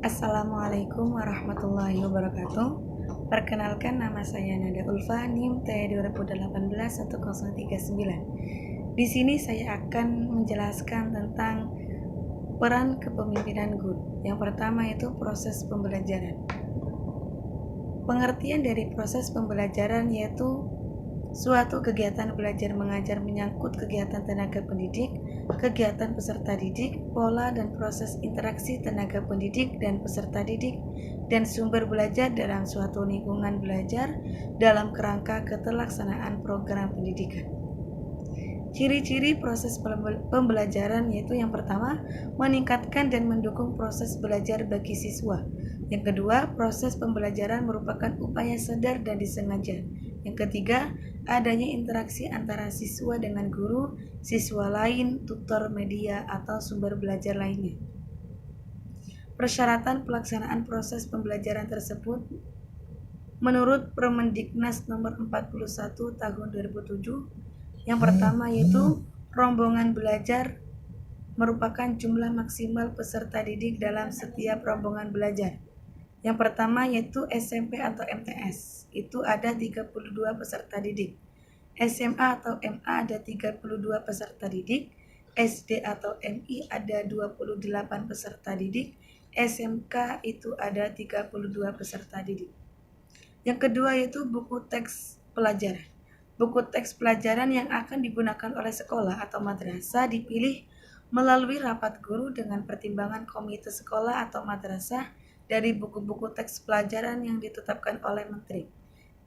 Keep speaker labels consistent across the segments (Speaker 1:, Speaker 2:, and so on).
Speaker 1: Assalamualaikum warahmatullahi wabarakatuh. Perkenalkan, nama saya Nada Ulfa, NIM T2018-1039. Di sini saya akan menjelaskan tentang peran kepemimpinan guru. Yang pertama itu proses pembelajaran. Pengertian dari proses pembelajaran yaitu suatu kegiatan belajar mengajar menyangkut kegiatan tenaga pendidik, kegiatan peserta didik, pola dan proses interaksi tenaga pendidik dan peserta didik, dan sumber belajar dalam suatu lingkungan belajar dalam kerangka keterlaksanaan program pendidikan. Ciri-ciri proses pembelajaran yaitu yang pertama, meningkatkan dan mendukung proses belajar bagi siswa. Yang kedua, proses pembelajaran merupakan upaya sadar dan disengaja. Yang ketiga, adanya interaksi antara siswa dengan guru, siswa lain, tutor, media, atau sumber belajar lainnya. Persyaratan pelaksanaan proses pembelajaran tersebut menurut Permendiknas nomor 41 tahun 2007, yang pertama yaitu rombongan belajar merupakan jumlah maksimal peserta didik dalam setiap rombongan belajar. Yang pertama yaitu SMP atau MTS, itu ada 32 peserta didik. SMA atau MA ada 32 peserta didik. SD atau MI ada 28 peserta didik. SMK itu ada 32 peserta didik. Yang kedua yaitu buku teks pelajaran. Buku teks pelajaran yang akan digunakan oleh sekolah atau madrasah dipilih melalui rapat guru dengan pertimbangan komite sekolah atau madrasah dari buku-buku teks pelajaran yang ditetapkan oleh menteri.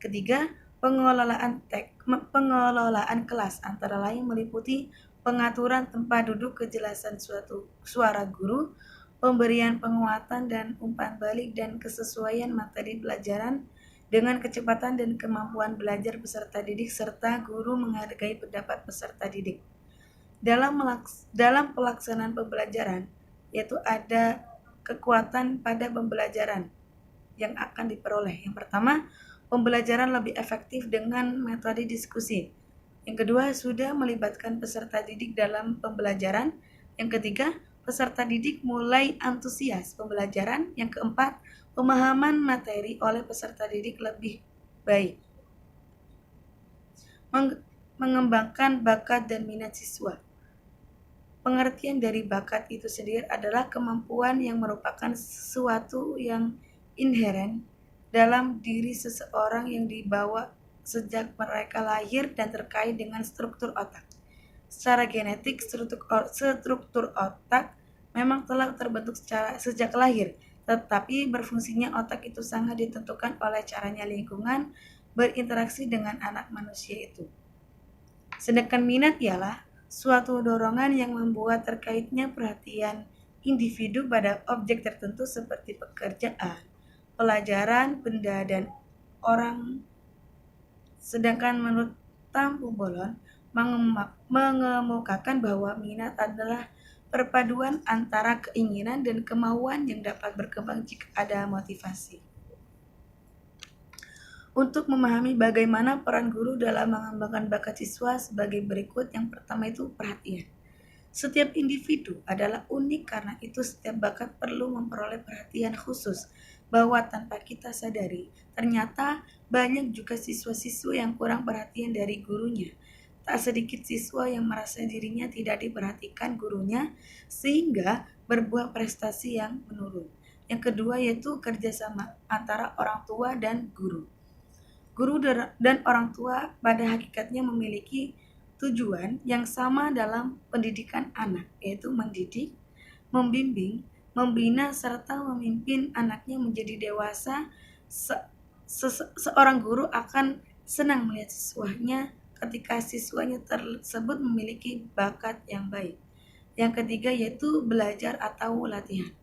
Speaker 1: Ketiga, pengelolaan kelas antara lain meliputi pengaturan tempat duduk, kejelasan suatu suara guru, pemberian penguatan dan umpan balik, dan kesesuaian materi pelajaran dengan kecepatan dan kemampuan belajar peserta didik, serta guru menghargai pendapat peserta didik. Dalam pelaksanaan pembelajaran, yaitu ada kekuatan pada pembelajaran yang akan diperoleh. Yang pertama, pembelajaran lebih efektif dengan metode diskusi. Yang kedua, sudah melibatkan peserta didik dalam pembelajaran. Yang ketiga, peserta didik mulai antusias pembelajaran. Yang keempat, pemahaman materi oleh peserta didik lebih baik. Mengembangkan bakat dan minat siswa. Pengertian dari bakat itu sendiri adalah kemampuan yang merupakan sesuatu yang inheren dalam diri seseorang yang dibawa sejak mereka lahir dan terkait dengan struktur otak. Secara genetik, struktur otak memang telah terbentuk sejak lahir, tetapi berfungsinya otak itu sangat ditentukan oleh caranya lingkungan berinteraksi dengan anak manusia itu. Sedangkan minat ialah suatu dorongan yang membuat terkaitnya perhatian individu pada objek tertentu seperti pekerjaan, pelajaran, benda, dan orang. Sedangkan menurut Tampu Bolon mengemukakan bahwa minat adalah perpaduan antara keinginan dan kemauan yang dapat berkembang jika ada motivasi. Untuk memahami bagaimana peran guru dalam mengembangkan bakat siswa sebagai berikut. Yang pertama itu perhatian. Setiap individu adalah unik, karena itu setiap bakat perlu memperoleh perhatian khusus, bahwa tanpa kita sadari, ternyata banyak juga siswa-siswa yang kurang perhatian dari gurunya. Tak sedikit siswa yang merasa dirinya tidak diperhatikan gurunya, sehingga berbuah prestasi yang menurun. Yang kedua yaitu kerjasama antara orang tua dan guru. Guru dan orang tua pada hakikatnya memiliki tujuan yang sama dalam pendidikan anak, yaitu mendidik, membimbing, membina, serta memimpin anaknya menjadi dewasa. Seorang guru akan senang melihat siswanya ketika siswanya tersebut memiliki bakat yang baik. Yang ketiga yaitu belajar atau latihan.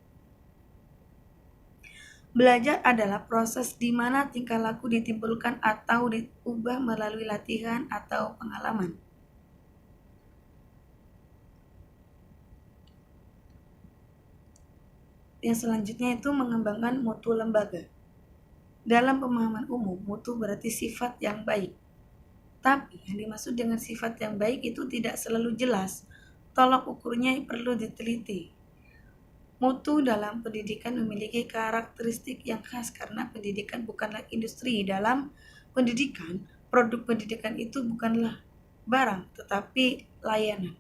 Speaker 1: Belajar adalah proses di mana tingkah laku ditimbulkan atau diubah melalui latihan atau pengalaman. Yang selanjutnya itu mengembangkan mutu lembaga. Dalam pemahaman umum, mutu berarti sifat yang baik. Tapi yang dimaksud dengan sifat yang baik itu tidak selalu jelas. Tolok ukurnya perlu diteliti. Mutu dalam pendidikan memiliki karakteristik yang khas karena pendidikan bukanlah industri. Dalam pendidikan, produk pendidikan itu bukanlah barang, tetapi layanan.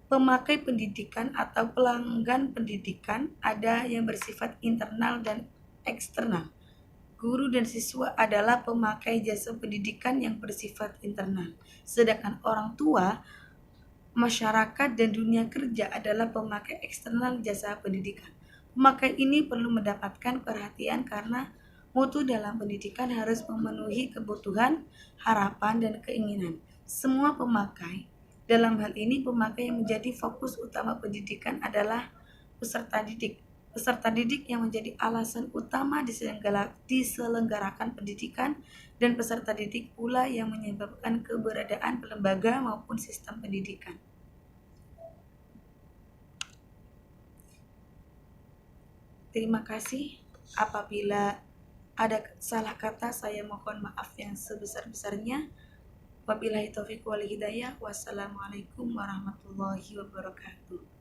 Speaker 1: Pemakai pendidikan atau pelanggan pendidikan ada yang bersifat internal dan eksternal. Guru dan siswa adalah pemakai jasa pendidikan yang bersifat internal, sedangkan orang tua, masyarakat, dan dunia kerja adalah pemakai eksternal jasa pendidikan. Pemakai ini perlu mendapatkan perhatian karena mutu dalam pendidikan harus memenuhi kebutuhan, harapan, dan keinginan semua pemakai. Dalam hal ini, pemakai yang menjadi fokus utama pendidikan adalah peserta didik. Peserta didik yang menjadi alasan utama diselenggarakan pendidikan, dan peserta didik pula yang menyebabkan keberadaan lembaga maupun sistem pendidikan. Terima kasih. Apabila ada salah kata, saya mohon maaf yang sebesar-besarnya. Wabillahi taufiq wal hidayah. Wassalamualaikum warahmatullahi wabarakatuh.